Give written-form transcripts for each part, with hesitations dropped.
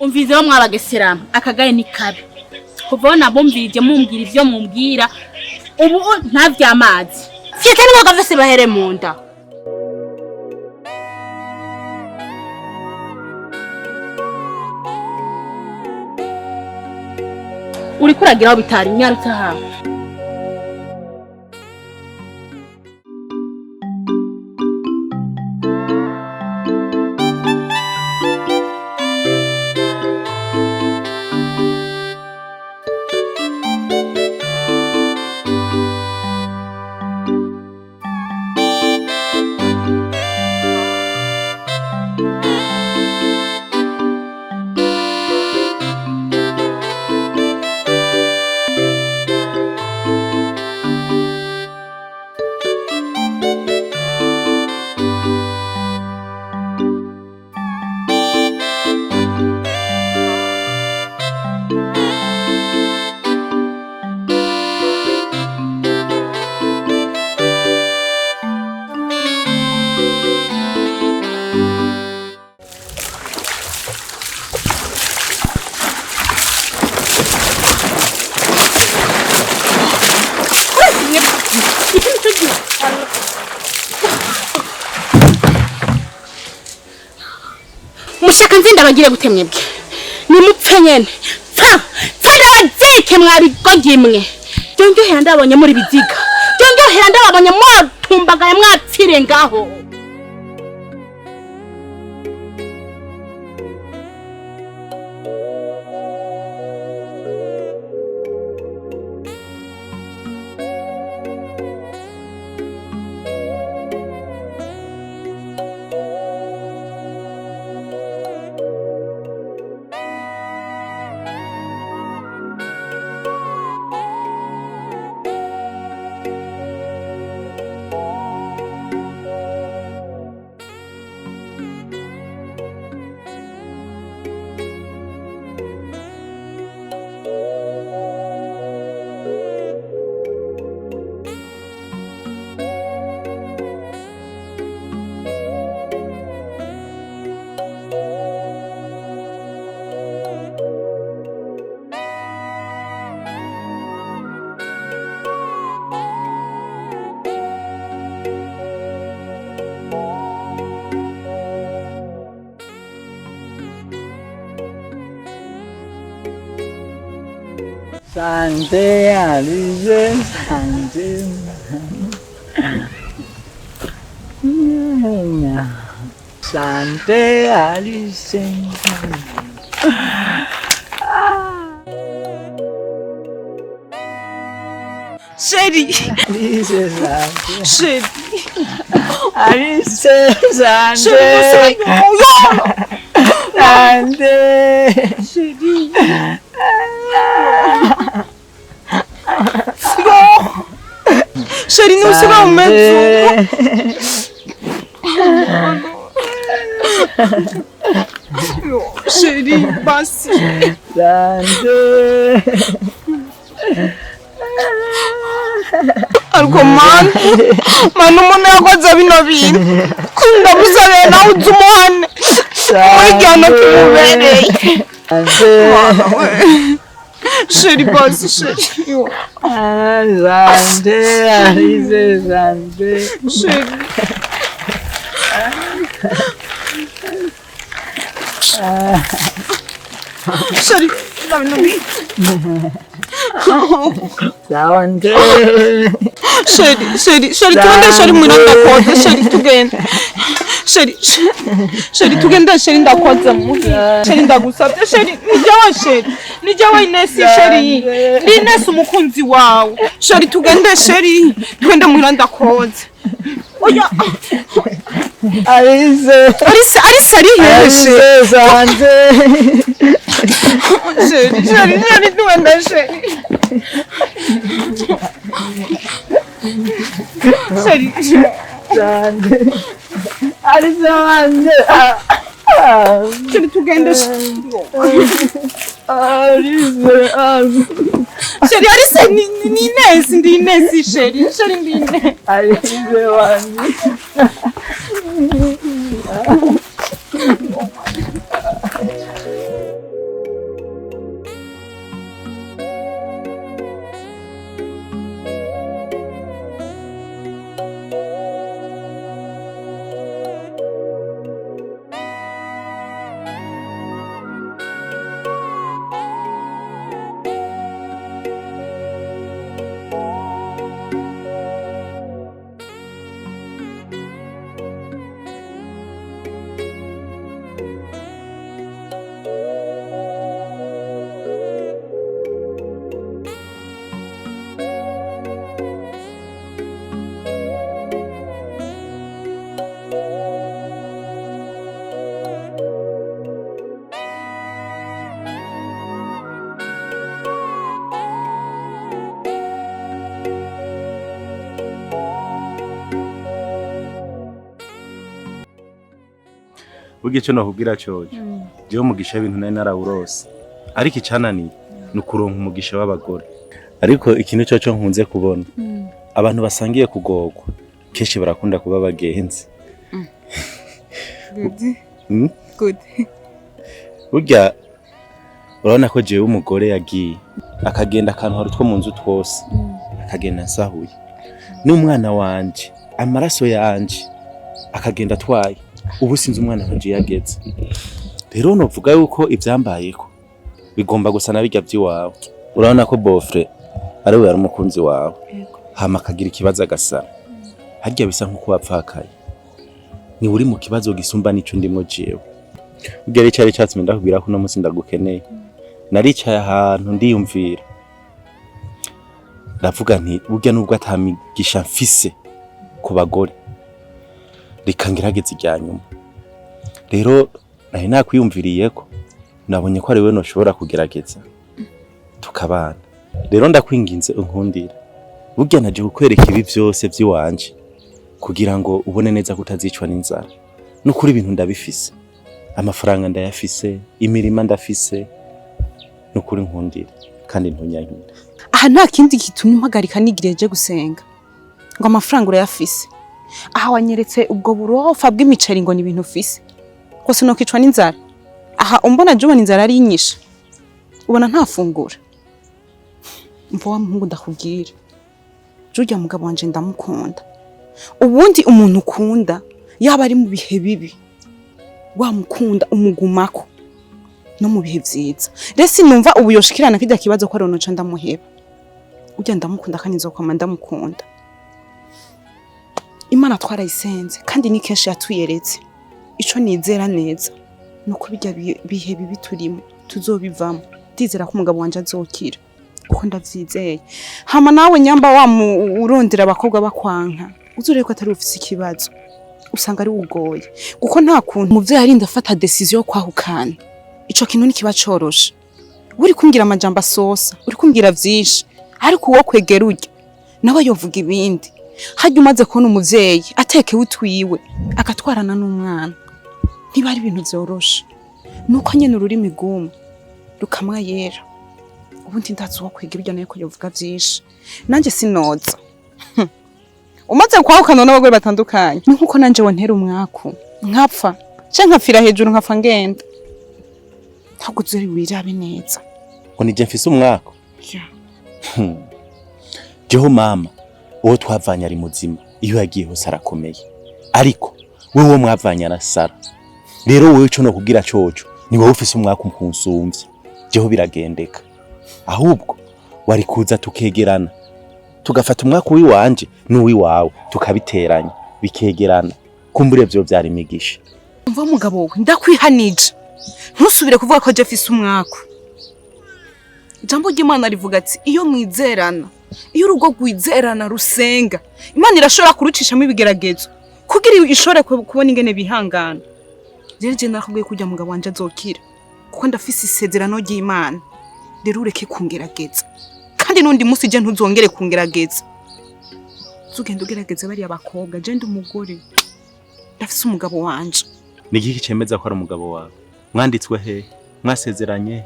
umvize mwaragesera akagaye ni kabi kuva nabumvirije mumbwira ivyo mumbwira ubu nta vyamazi fyete nibo gavese bahere munda uri kuragira aho bitari nyarutse aha mushaka nzinda bagire gutemwebwe ni mupfe nyene ndabazike mwari gogimwe jonjohera ndabonye muri biziga jonjohera ndabonye mwotumbagaye mwapfire ngaho Sante Alice, Sante. Sante Alice. Chérie. Alice, Sante. Chérie. Alice, Sante. Chérie, Sante. Chérie. Chérie, nous serons même. Chérie, basi. Sante. Ariko man umuntu yakoze bino bintu ndamusabe nawe uzumuhane muri gihano kimubereye. Chérie, basi chérie. Sante, Alice, Sante. Chérie. Chérie, Chérie, tugende chérie mwiranda koza chérie tugende. Chérie tugende chérie ndakoza muhira. Chérie ndagusabye chérie nijawe Inesi chérie. Ni Inesi umukunzi wawe. Chérie tugende chérie tugende mwiranda koza. Oya. Alice ari hehe Sante. Chérie tugende chérie. Chérie. Sante. Alice Sante. Chérie tugende Chérie Alice ni Inesi ndi Inesi chérie ndi Inesi. Alice Sante. burya ico nokubwira coje jewe umugisha w'ibintu nari narawurose ariko icananiye ni ukuronka umugisha w'abagore ariko ikintu coco nkunze kubona abantu basangiye kugorwa kenshi barakunda kuba bagenzi Good. burya urabona ko jewe umugore yagiye akagenda akantu hari utwo mu nzu twose akagenda nsahuye n'umwana wanje amaraso yanje akagenda atwaye ubu sinzi umwana wanje yageze rero novuga yuko ivyambayeko bigomba gusa na bijya by'iwawe urabona ko bofre ari we yari umukunzi wawe hama akagira ikibazo agasara harya bisa nkuko wapfakaye ni uri mu kibazo gisumba n'ico ndimo jewe ugere cyari cyatsi ndakubwira ko no munsi ndagukeneye naricaye ahantu ndiyumvira ndavuga nti burya nubwo atamigisha mfise ku bagore reka ngirageze iryanyuma rero nari nakwiyumviriye ko nabonye ko ari we noshobora kugerageza tukabana rero ndakwinginze unkundira burya naje kukwereka ibi byose by'iwanje kugira ngo ubone neza kutazicwa n'inzara n'ukuri ibintu ndabifise amafaranga ndayafise imirima ndafise n'ukuri nkundira kandi ntunyankira aha nta kindi gitumye mpagarika nigireje gusenga ngo amafaranga urayafise aha wanyeretse ubwo burofa bw'imiceri ngo ni ibintu ufise ko sinokicwa n'inzara aha umbona jubona inzara ari inyisha ubona ntafungura mva wa muhungu ndakubwira jurya mugabo wanje ndamukunda ubundi umuntu ukunda yaba ari mu bihe bibi wamukunda umugumako no mu bihe vyiza resi numva ubu yoshikirana kida kibazo ko arono ca ndamuheba ujya ndamukunda kandi nzokoma ndamukunda Imana twarayisenze kandi ni kenshi yatuyeretse ico nizera neza nuko bijya bihe bibi turimo tuzobivamo ndizera ko umugabo wanje azokira kuko ndavyizeye hama nawe nyamba wa urondera abakobwa bakwanka uzureye ko atari ufise ikibazo usanga ari ugoye kuko nta kuntu muvyo yarinda afata decision yo kwahukana ico kintu nikiba coroshe uri kumbwira amajambo asosa uri kumbwira vyinshi ariko uwo kwegera urya nawe yovuga ibindi hajya umaze kubona umuvyeyi ateke utwiwe akatwarana n'umwana ntiba ari ibintu vyoroshe nuko nyene ururimi gumwe rukamwa yera ubundi ndazi uwo kwegera urya nayo ko yovuga vyinshi nanje sinoza umaze kwahukana n'abagore batandukanye ni nkuko nanje wontera umwaku nkapfa canke nkapfira hejuru nkapfa ngenda ntabwo uzuri wirabe neza ngo nije mfise umwako jeho mama uwo twavanye ari muzima iyo yagiye hose arakomeye ariko wewe uwo mwavanye arasara rero wewe ico nokubwira coco ni wowe ufise umwaka kunsumvya jeho biragendeka ahubwo wari kuza tukegerana tugafata umwaka w'iwanje n'uwiwawe tukabiteranya bikegerana kumbure byo byari imigisha umva mugabo we ndakwihanije ntusubire kuvuga ko je fise umwaka ijambo ry'Imana rivuga ati iyo mwizerana iyo urugo rwizerana rusenga Imana irashobora kurucishamo ibigeragezo kugira ishore kubona ingene bihangana je nakubwiye kujya mugabo wanje azokira kuko ndafise isezerano ry'Imana rero ureke kungerageza kandi nundi musi je ntuzongere kungerageza zugenda ugerageza bari abakobwa je ndi umugore ndafise umugabo wanje ni giki cemeza ko ari umugabo wawe mwanditswe he mwasezeranye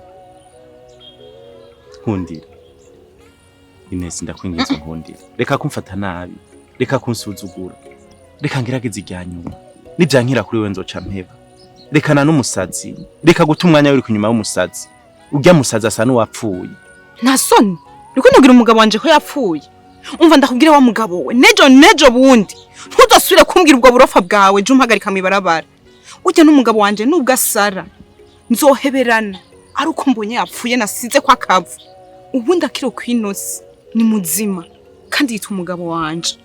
nkundira Inesi ndakwingiza nkundira reka kumfata nabi reka kunsuzugura reka ngerageza iryanyuma nivyankira kuri we nzoca mpeba reka na n'umusazi reka guta umwanya uri kunyuma w'umusazi urya musazi asa n'uwapfuye nta soni uriko nugira umugabo wanje ko yapfuye umva ndakubwira wa mugabo we nejo bundi ntudasubire kumbwira ubwo burofa bwawe je umpagarika mibarabara ujya n'umugabo wanje nubwo asara nzoheberana ari uko mbonye yapfuye nasize kwa kavu ubundi akiro kwinosi ni muzima kandi yitwa umugabo wanje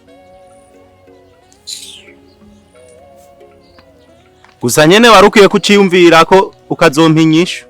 gusa nyene warukwiye kuciyumvira ko ukazompinyisha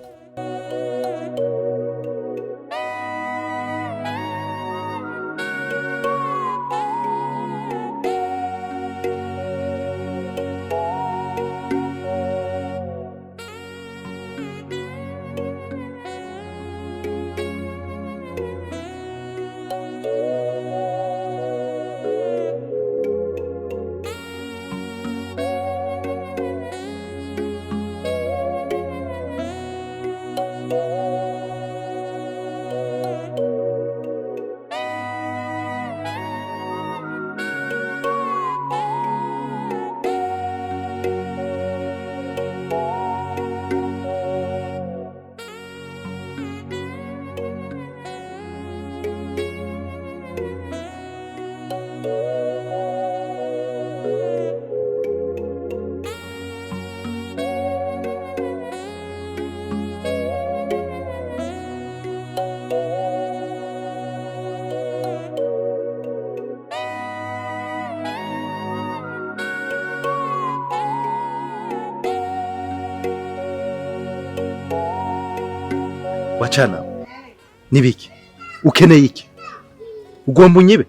Wachana nibiki ukeneye iki ugomba unyibe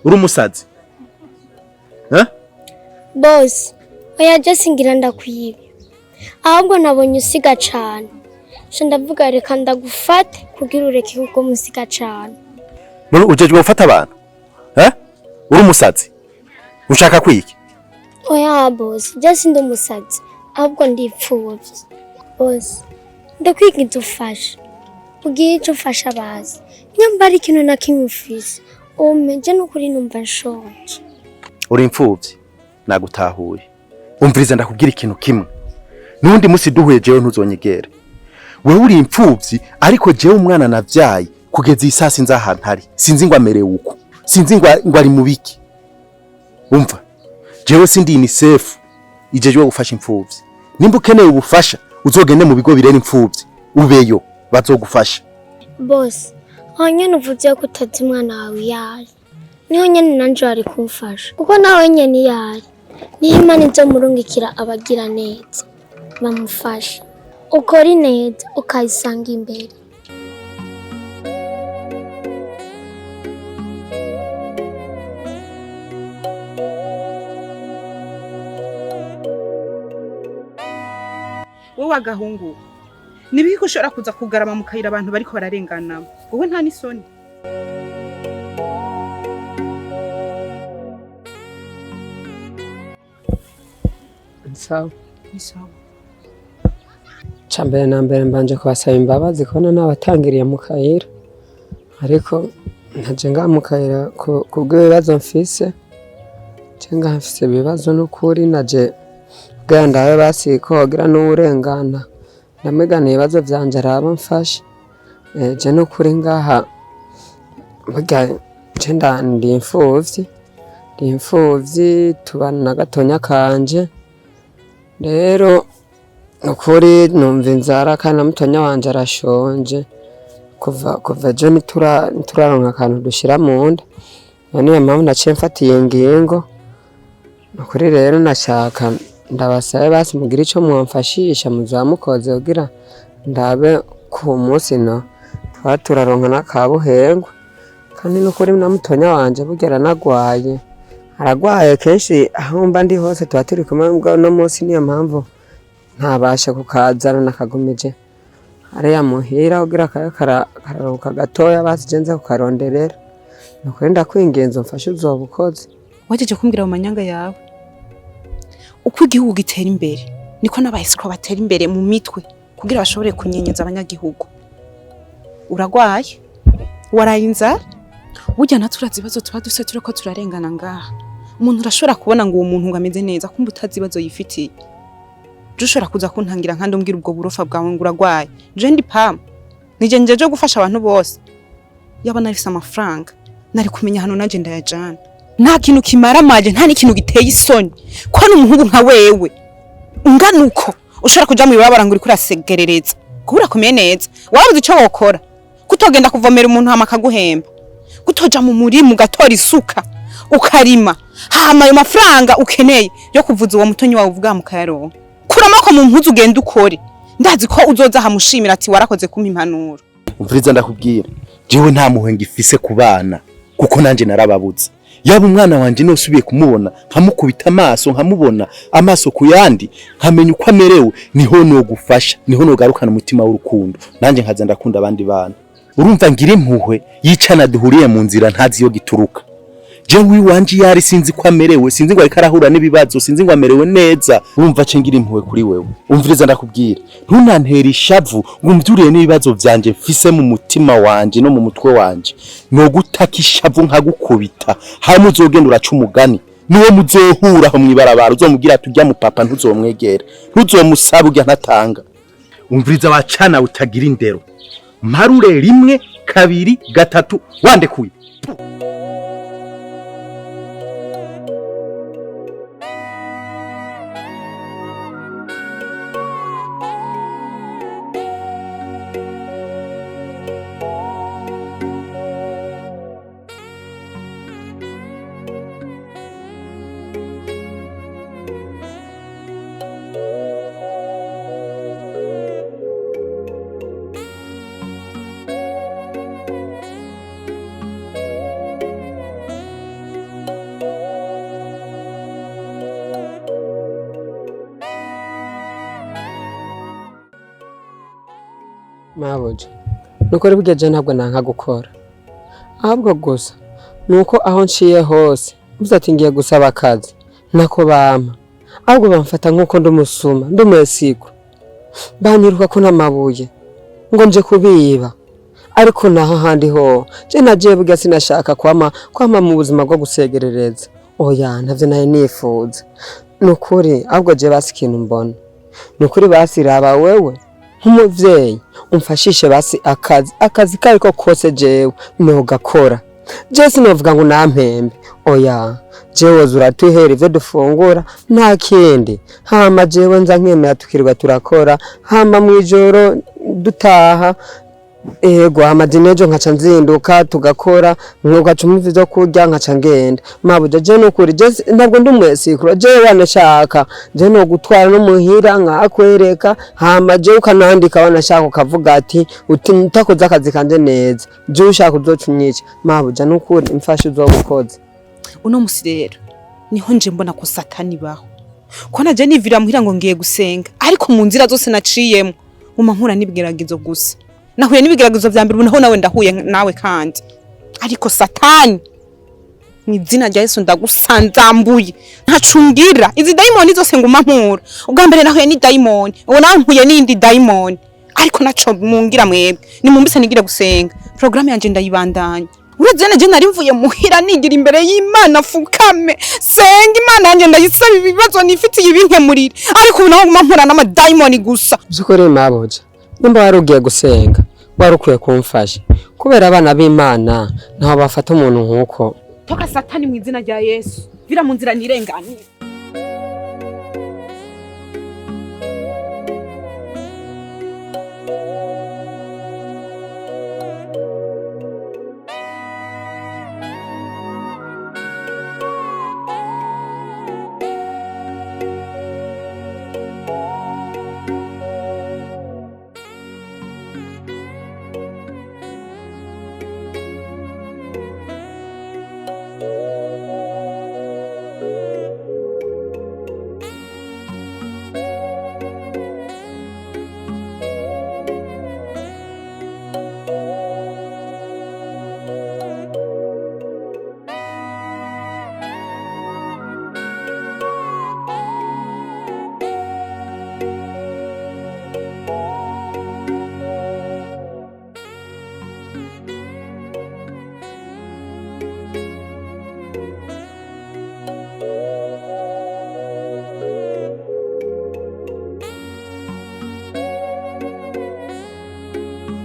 uri umusazi Boss oya just ngira ndakwiba ahubwo nabonye usiga cyane sho ndavuga reka ndagufate kugira ureke kuko musiga cyane none ujejwe gufata abantu uri umusazi ushaka kwiki oya boss just ndi umusazi ahubwo ndipfuvye boss ndakwiga idufasha ugiye icyo ufasha bazi nyambara ikintu na kimwe ufise umeje n'ukuri numva nshonje uri imfuvyi nagutahuye umviriza ndakubwira ikintu kimwe nundi musi duhuye jewe ntuzonyegera wewe uri imfuvyi ariko jewe umwana navyaye kugeza isasi nza ahantu hari sinzi ngo amerewe uko sinzi ngo ari mubiki umva jewe sindi UNICEF ijejwe gufasha imfuvyi nimba ukeneye ubufasha uzogende mu bigo birera imfuvyi ubeyo bazogufasha boss hanyene uvuze ko utazi umwana wawe yari niho nyene nanje ari kumfasha kuko nawe nyene yari niho Imana izomurungikira abagira neza bamufasha ukora neza ukayisanga imbere wowe agahungu nibiko ushobora kuza kugarama mu kayira abantu bariko bararengana wowe nta nisoni Sawa. isawa Chambere na mbere mbanje kubasaba imbabazi kubona nabatangiriye mu kayira ariko ntaje nga mu kayira kubw'ibibazo mfise cenga mfise ibibazo n'ukuri naje bwandawe basikogira n'urengana ndamegana ibibazo vyanje araba mfashe je n'ukuri ngaha burya cenda ndi imfuvyi tubana na gatonya kanje rero nukuri numva inzara kandi mutonya wanje arashonje kuva je nituraronka akantu dushira mu nda niyo mpamvu naciye mfatiye ingingo nukuri rero nashaka ndabasabe basi mugira ico mwamfashisha muzamukoze kugira ndabe ku munsi no turaronka n'akabuhengwa kandi nukuri na mutonya wanje bugera nagwaye aragwaye kenshi aho mba ndi hose tuba turi kumwe no munsi niyo mpamvu ntabasha kukazana nakagumije ariya muhira ugira kararuka gatoya basijenze kukaronderera nukuri ndakwingenza umfashe uzobukoze wajeje kumbwira mu manyanga yawe uko igihugu gitera imbere niko n'abayisiko batera imbere mu mitwe kugira bashobore kunyenyeza abanyagihugu uragwaye waraye inzara burya naturazi ibibazo tuba duse tureko turarengana ngaha umuntu urashobora kubona ngo uwo muntu ngo ameze neza kumva utazi ibibazo yifitiye dushobora kuza kuntangira nkandi umbwira ubwo burofa bwawe ngo uragwaye je ndi pam nije njeje gufasha abantu bose yaba narifise amafaranga nari kumenya hano naje ndayajana nta kintu kimara maje nta n'ikintu giteye isoni ko n'umuhungu nka wewe unganuko ushobora kuja mu bibabara ngo uri kurasegerereza kubura komeye neza wabuze ico wokora kutogenda kuvomera umuntu hama akaguhemba kutoja mu murima ugatora isuka ukarima hama ayo mafaranga ukeneye yo kuvuza uwo mutonyi wawe uvuga mu kayaronka kuramako mu mpuzu ugenda ukore ndazi ko uzoza hamushimira ati warakoze kumpa impanuro umviriza ndakubwira jewe nta muhenga ifise ku bana kuko nanje narababuze yaba umwana wanje nosubiye kumubona nkamukubita amaso nkamubona amaso kuyandi nkamenya uko amerewe niho no gufasha niho no garukana umutima w'urukundo nanje nkaza ndakunda abandi bana urumva ngira impuhwe yicana duhuriye mu nzira ntazi yo gituruka jewe iwanje yari sinzi ko amerewe, sinzi ngo ariko arahura n'ibibazo, sinzi ngo amerewe neza. Urumva ce ngira impuhwe kuri wewe. Umviriza ndakubwira, ntunantera ishavu ngo umvyuriye n'ibibazo vyanje mfise mu mutima wanje no mu mutwe wanje. No gutaka ishavu nkagukubita, hamwe uzogenda uraca umugani. Niwe muzohura aho mwibarabara uzomubwira tujya mu papa ntuzomwegera. Ntuzomusaba ujya ntatanga. Umviriza wacana utagira indero. Mparure 1 2 3 wandekuye. Mabuja nuko ribweje ntabwo nanka gukora, ahubwo gusa nuko aho nciye hose uvuze ati ngiye gusaba akazi nako bampa, ahubwo bamfata nkuko ndumusuma ndumwesiko, banyiruka ko namabuye ngo nje kubiba. Ariko naho handi ho je nagiye buga sinashaka kwama mu buzima bwo gusegerereza. Oya ntavyo naye nifuza nukuri, ahubwo je basi ikintu mbona nukuri basiraba wewe nk'umuvyeyi umfashishe basi akazi kariko kose jewe no gakora. Je sinovuga ngo nampembe, oya jewe zuratuhera ivyo dufungura nta kindi, hama jewe nza nkemera tukirwa turakora, hama mwijoro dutaha ego amadinejo nkaca nzinduka tugakora, nkugaca umuvyo zo kurya nkaca ngenda. Mabuja je nukuri je ntabwo ndumwesikura, je wanashaka je no gutwara no muhira nkakwereka, hama je ukanandika wanashaka ukavuga ati utakoze akazi kanje neza, je ushaka uzocumyica. Mabuja nukuri mfashe uzobukoze. Uno musi rero niho nje mbona ko satani baho, ko naje nivira muhira ngo ngiye gusenga, ariko mu nzira zose naciyemo uma nkura nibigeragezo gusa. Nahuye n'ibigeragezo vya mbere naho nawe ndahuye nawe kandi, ariko satani mw'izina rya Yesu ndagusanzambuye ntacungira izi daimoni zose nguma mpura. Ubwa mbere nahuye ni daimoni, uwo nawe mpuye n'indi daimoni, ariko naco mungira mwebwe nimumbise nigira gusenga. Program yanje ndayibandanya. Uretse je nari mvuye muhira nigira imbere y'Imana fukame senga Imana yanje ndayisaba ibibazo nifitiye ibinkemurira, ariko naho nguma mpura n'ama daimoni gusa. Byukuri Mabuja nimba warugiye gusenga warukwiye kumfasha, kubera abana b'Imana ntaho bafata umuntu nkuko. Toka satani mw'izina rya Yesu, vira mu nzira nirenganira.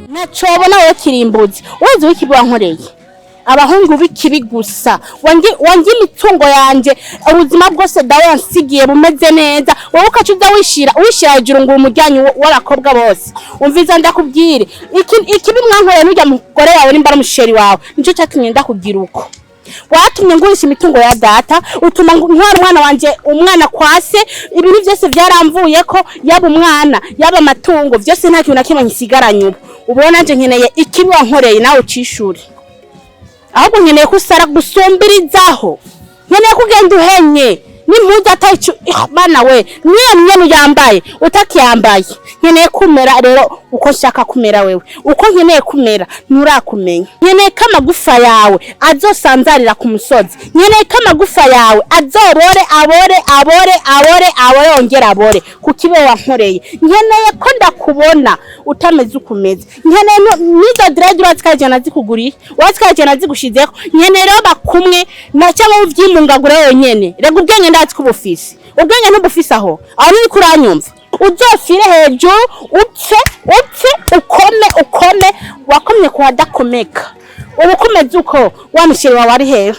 Nachobona we kirimbuzi uzi wikibwa nkoreye abahungu bikibi gusa wangi mitungo yanje ubuzima bwose dawe yansigiye bumeze neza, wowe ukacuza wishira hejuru ngo umujyanyi w'abakobwa bose. Umviza ndakubwire ikibi mwankoreye n'ujya mugore yawe nimbara musheri wawe nico cyatumye ndakugira uko. Watumye ngurisha imitungo ya data, utuma ntwara umwana wanje umwana kwase, ibintu byose byaramvuye ko yaba umwana yaba amatungo byose nta kintu nakimwe nkisigaranye. Ubona nje nkeneye ikibi wankoreye nawe ucishuri, ahubwo nkeneye kusara gusumbirizaho, nkeneye kugenda uhenye n'impuzu atayicu bana we niyo yambaye utakiyambaye nkeneye kumera rero uko nshaka kumera wewe uko nkeneye kumera nturakumenya nkeneye ko amagufa yawe azosanzarira ku musozi nkeneye ko amagufa yawe azorore abore ongera abore ku kibe wankoreye nkeneye ko ndakubona utameze ukumeze nkeneye nizo dread watskaje nazikuguriye watskaje nazigushizeho nkeneye rero bakumwe na cyangwa uvyimungagure yonyene rega ubwenge ndatsi kubufisi ubwenge ntubufisi aho ni kuranyumva uzofire hejuru upfe ukome wakomye kuhadakomeka ubukomeze uko wamushiri wawe ari hehe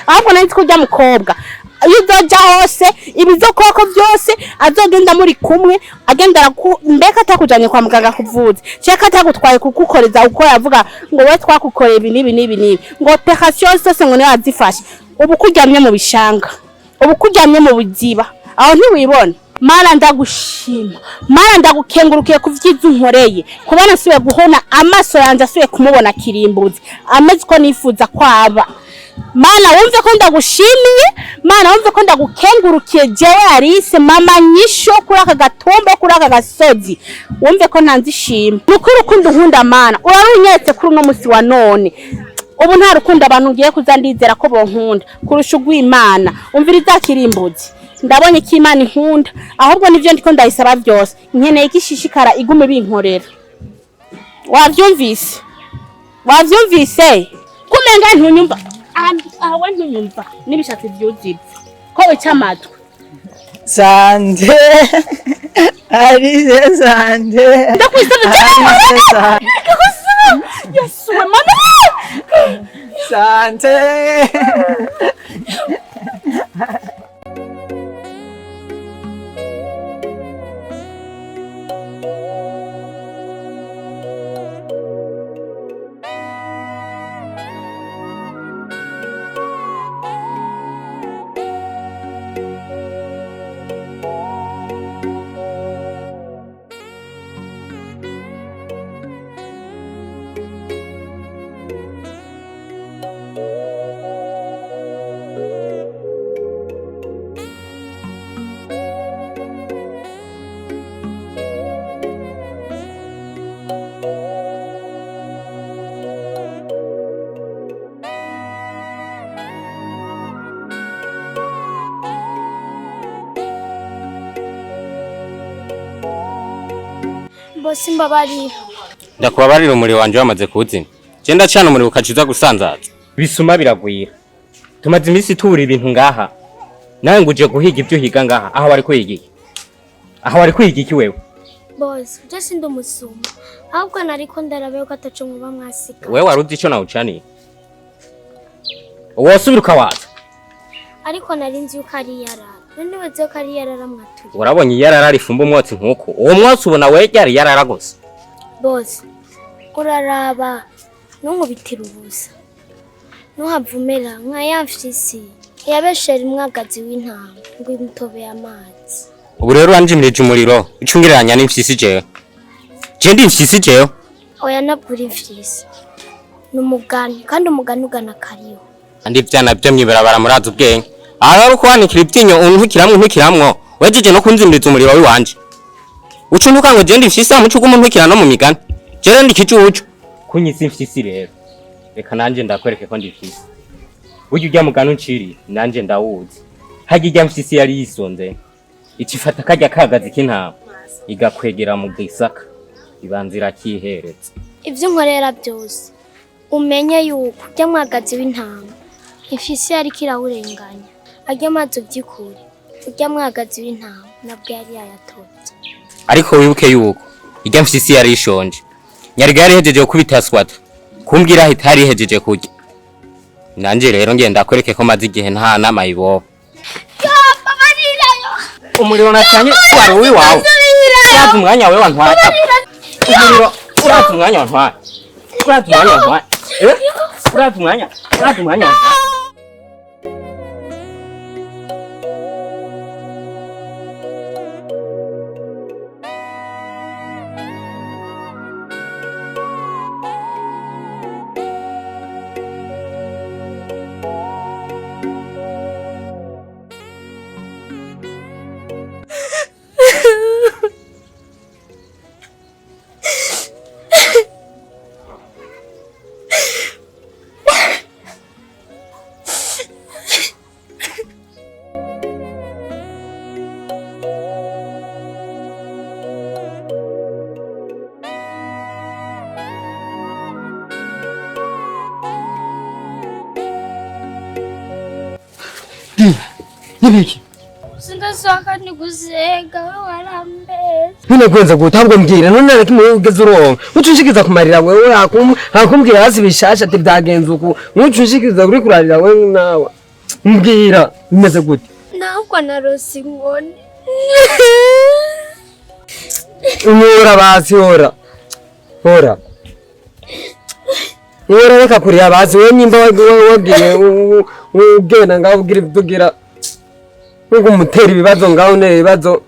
ahubwo nari kujya mukobwa iyo uzoja hose ibizokoko byose azogenda muri kumwe agenda mbeka atakujanye kwa muganga kuvuza cyeka atagutwaye kugukoreza uko yavuga ngo we twakukoreye ibi nibi ngo operation zose ngo ne azifashe ubu kujyamye mu bishanga ubu kujyamye mu buziba aho ntiwibona Mana ndagushima Mana ndagukengurukiye kuvyiza unkoreye kubona siwe guhona amaso yanje asuye kumubona kirimbuzi ameze ko nifuza kwaba Mana wumve ko ndagushimiye Mana wumve ko ndagukengurukiye jewe Alice mama nyisho kuri aka gatombo kuri aka gasozi wumve ko ntanzishima mukuru rukundo nkunda Mana urarunyetse kuri no musi wa none ubu nta rukundo abantu ngiye kuzandizera ko bonkunda kurusha ugw'Imana umviriza kirimbuzi ndabonye ko Imana inkunda ahubwo nivyo ndiko ndayisaba byose nkeneye ikishishikara igume binkorera wavyumvise kumenga ntunyumva aho ntunyumva nibishatse byuzibye ko icyamatwe Sande Alice Sande ndakwisaba Yesu mama Sande Bosi mbabarira ndakubabarira umuriro wanje wamaze kuzima genda cyane umuriro ukaciza gusanzaza bisuma biragwira tumaze iminsi tubura ibintu ngaha nawe nguje guhiga ibyo higa ngaha aho bari kwiga iki wewe bosi je sindi umusuma ahubwo nariko ndarabeho ko ataco muba mwasika wewe waruzi ico nawucaniye wosubiruka waza ariko narinzi yuko ari yarara none weze ko ari yarara mwaturi urabonye yarara rifumba umwotsi nkuko uwo mwotsi ubona wegera yarara gose bosi uraraba nunkubitira ubusa nuhavumera nka yamfisi yabeshera umwagazi w'intama ngo imutobe amazi ubu rero wanjimirije umuriro icungiranya n'imfyisi jewe je ndi imfyisi jewe oya nabwo uri imfyisi numugani kandi umugani ugana kariyo andi vyana byo mwibarabara muraza ubwenge aha uko wanikira ibyinyo untukiramwo wejeje no kunzimiriza umuriro wiwanje ucuntuka ngo je ndi imfyisi amucu gumuntukira no mu migani je ndi kicucu kunyisi imfyisi rero reka nanje ndakwereke ko ndi imfyisi burya ujya mugano unciri nanje ndawuzi hajya ijya mfyisi yari yisonze ikifata kajya kagazi k'intama igakwegera mu gisaka ibanzira kiheretse ivyo nkorera byose umenye yuko ujya mwagazi w'intama imfyisi yari kirawurenganya ajya amazi ubyikure ujya mwagazi w'intama nabwo yari yayatotse ariko wibuke yuko ijya mfyisi yari ishonje nyari gari hejeje gukubita swata kumbwira hitari hejeje kurya nanje rero ngenda akwereke ko maze igihe nta nama ibobo umuriro nacanye wari wiwawe uraza umwanya wawe wantwaye umuriro uraza umwanya wantwaye uraza umwanya wantwaye Nibiki? Sindashaka ni gusega warambere. None kwenza gutabwo mbwira none ariko ugeze uronka. Ucunshikiza kumarira wewe hakumbwira hasi bishasha ati byagenze uku. Ucunshikiza uri kurarira wewe nawe. Mbwira bimeze gute? Nahubwo narose inkoni. Umura basi ora. Ora. Ora reka kuriya basi we nyimba wagiye ugenda ngaho ugira ibitugira. Ngo mutera ibibazo ngaho ne ibibazo.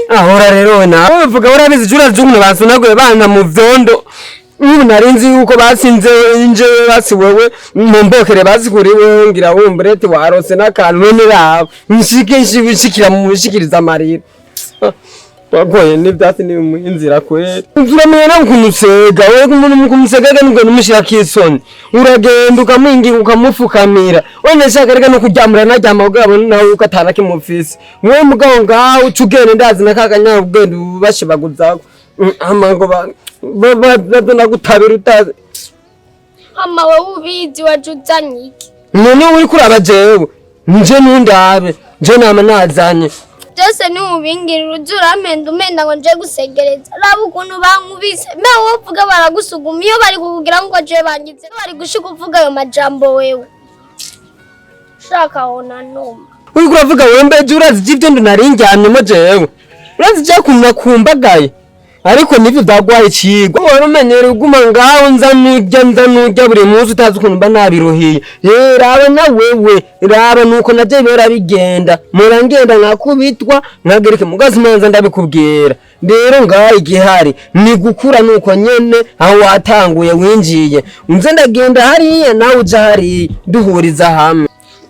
Ahora rero na uvuga urabizi jura jumwe basunaguye bana mu vyondo. Narinzi yuko basinze inje basi wewe mumbokere basi kuri wewe ngira wumbrete warose nakantu none rabo nshikira mu mushikiriza amarira wagoye n'ivyatsi ni mu inzira kwera uramena kumusega wewe umuntu kumusega n'ubwo numushira kisoni uragenda ukamingi ukamufukamira one shaka reka no kuryamura najyama ugabo nawe ukatana kimufisi wewe mugabo ngaho ucugene ndazi nakaganya ubwende bashibaguzako amango badona gutabira utazi Mama wowe ubizi wajuzanye iki? None uri kuraba jewe nje nundabe nje nama nazanye Byose ni ubingirira uzuramenda umenda ngo nje gusegereza raba ukuntu bankubise mewe wovuga baragusuguma iyo bari kukugira ngo je bangize bari gushika uvuga ayo majambo wewe shaka ona noma uri kuravuga wembe urazi jivyo ndarinjyanyemo jewe urazi je kumbagaye ariko nivyo byagwaye cigo warumenyere uguma ngaho nzanujya buri munsi utazi ukuntu mba nabirohiye raba na wewe raba nuko naje bera bigenda murangenda nkakubitwa nkagereke mugazi manza ndabikubwira rero ngaho igihari ni gukura nuko nyene aho watanguye winjiye unze ndagenda hariya nawe uja hariya duhuriza hamwe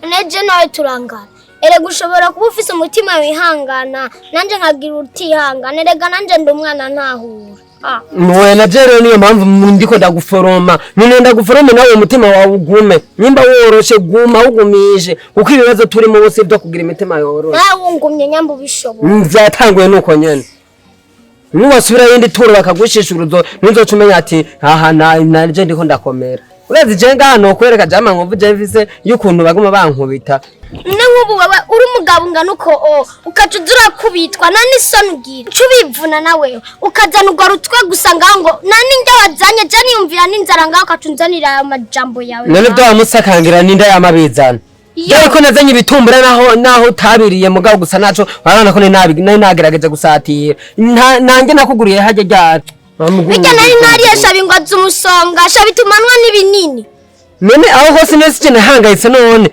neje nawe turangana ere gushobora kuba ufise umutima wihangana nanje nkagira utihangana erega nanje ndi umwana ntahura Mwe na jero niyo mpamvu ndiko ndaguforoma none ndaguforoma nawe umutima wawe ugume nimba woroshe guma ugumije kuko ibibazo turi mu bose byo kugira imitima yoroshe nawe ungumye nyambo bishoboka byatanguye nuko nyene nuwasubira yindi turo bakagushishura nuzocumenya ati aha naje ndiko ndakomera urazi je ngano kwereka jama nkovu je mfise y'ukuntu baguma bankubita nk'ubu wewe uri umugabo ngana uko ukacudura kubitwa nani sonugira cubivuna nawe ukazana ugwa rutwe gusa ngaho nani nda wazanye je niyumvira n'inzara ngaho ukacunzanira amajambo yawe none byo wamusakangira ninda yamabizana Yako nazanye ibitumbura naho utabiriye mugabo gusa naco barana ko nagerageje gusatira nange nakuguriye hajye ryari bijya nari yashabingwa zumusonga shabitumanwa n'ibinini none aho hose nese cyane hangayitse none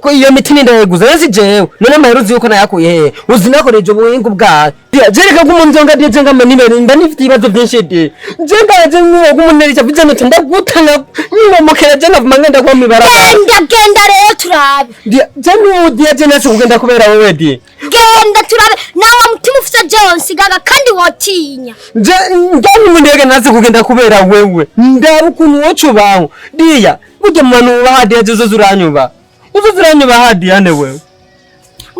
ko iyo miti nindayeguza nese jewe none amaheruzi yuko nayakuye he uzi nakoreje ubuhingu bwa jereka kumunzonga DJ ngama nibere ndanifite ibibazo byinshi de jengaje nuwo kumunerica bijana ndagutana niwo mukeje navumanga kwa mibara genda rero turabe jenu DJ nese kugenda kubera wewe de genda turabe nawe mutima ufite Jones gaga kandi wotinya njani mundege nase kugenda kubera wewe ndarukuntu wocu bawo diya uje mwana bahadi yazo zuranyuba uzuranyuba hadi yane wewe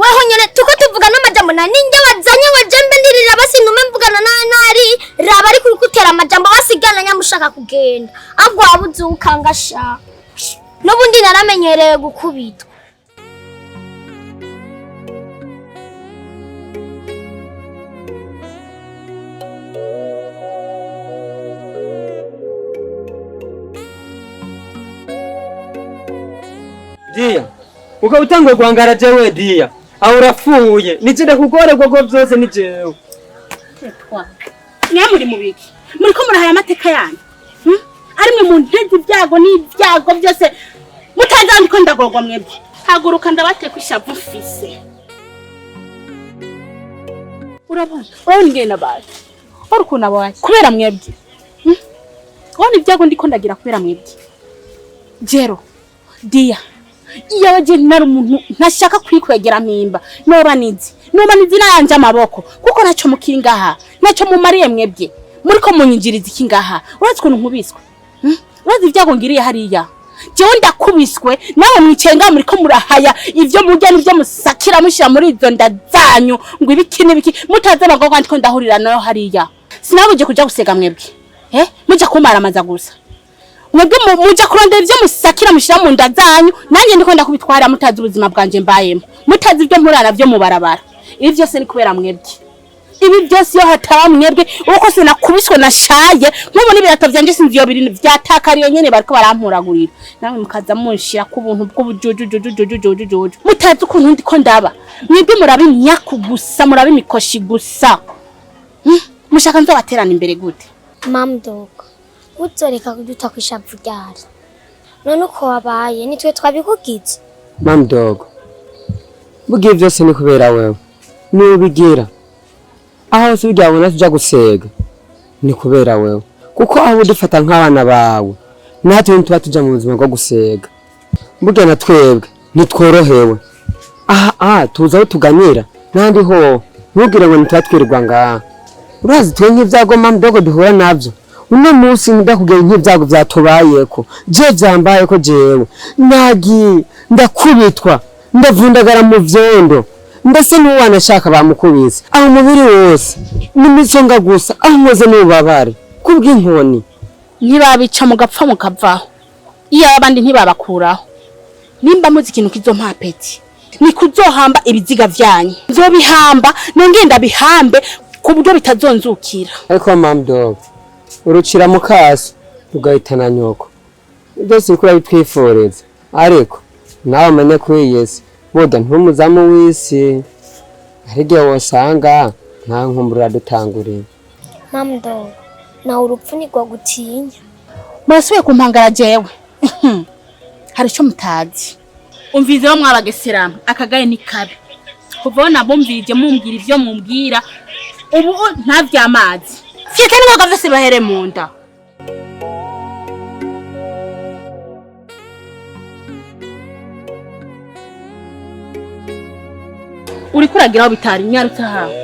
weho nyene tuko tuvuga n'amajambo na ninjye wazanye ngo jembe ndirira basi nume mvugana nari raba ari kurikutera amajambo basigana nyamushaka kugenda ahubwo wabuze ukangasha n'ubundi naramenyereye gukubitwa diya ukabutangwe kwangara jewe diya aurafuye nijenda kugorerwa ko byose ni jewe muri mubiki muriko murahaya amateka yanyu arimwe mu ntezi ibyago n'ibyago byose mutazandi ko ndagorwa mwebwe haguruka ndabateka ishavu mfise urabona ngena baje orukuna baje kubera mwebwe wone ibyago ndiko ndagira kubera mwebwe jero diya iyo waje nari umuntu ntashaka kwikwegera mpimba noba nizi nayanje amaboko kuko naco mukingaha naco mumariye mwebwe muriko munyinjiriza ikingaha urazi kuntu nkubiswe urazi ibyago ngiriye hariya jewe ndakubiswe nawe mwicenga muriko murahaya ivyo murya n'ivyo musakira mushira muri izo ndazanyu ngo ibiki n'ibiki mutaze bagogo ndiko ndahurira nayo hariya sinabuje kuja gusega mwebwe muje kumara amaza gusa mwebwe muja kurondera ivyo musakira mushira mu nda zanyu nanjye ndiko ndakubitwara mutazi ubuzima bwanje mbayemo mutazi ivyo murara vyo mubarabara ibi vyose ni kubera mwebwe ibi byose yo hataba mwebwe uko se nakubiswe nashaye nk'ubu n'ibirato vyanje sinzi yo biri vyatakariye nyene bariko barampuragurira nawe mukaza munshira ku buntu bw'ubujujujujujujujuju mutazi ukuntu ndiko ndaba mwebwe murabe imyaku gusa murabe imikoshi gusa mushaka nzobaterana imbere gute Mamdogo uzoreka kuduta kwishavu ryari none uko wabaye nitwe twabikugize Mamdogo bugiye byose ni kubera wewe nubigira aho se ujyabona tujya gusega ni kubera wewe kuko aho dufata nk'abana bawe natwe ntituba tujya mu buzima bwo gusega burya na twebwe nitworohewe tuza aho tuganira nandi ho ntugire ngo nituba twirirwa ngaha urazi twe nk'ibyago Mamdogo duhura nabyo uno munsi ndakubwira nk'ibyago byatubayeko je byambayeko jewe nagi ndakubitwa ndavundagara mu vyondo ndase n'uwana ashaka bamukubise aho umubiri wose n'imisonga gusa aho nkoze n'ubabare kubw'inkoni ntibabica mugapfa mukavaho iyo abandi ntibabakuraho nimba muzi ikintu kizompapeti ni kuzohamba ibiziga vyanyu nzobihamba nongenda bihambe ku buryo bitazonzukira ariko Mamdogo urucira mu kaso ugahitana nyoko byose bikura bitwiforeza ariko nawe manye kwiyese boda ntumuzamu w'isi arigiye wosanga nta nkumbura dutanguriye Mamdogo na urupfu nigwa gutinya murasubiye kumpangara jewe hari icyo mutazi umvizeho mwabagesera akagaye ni kabi kuvaho nabumvirije mumbwira ivyo mumbwira ubu nta vy'amazi fyeke niboga vyose bahere mu nda uri kuragira aho bitari nyarutse hawe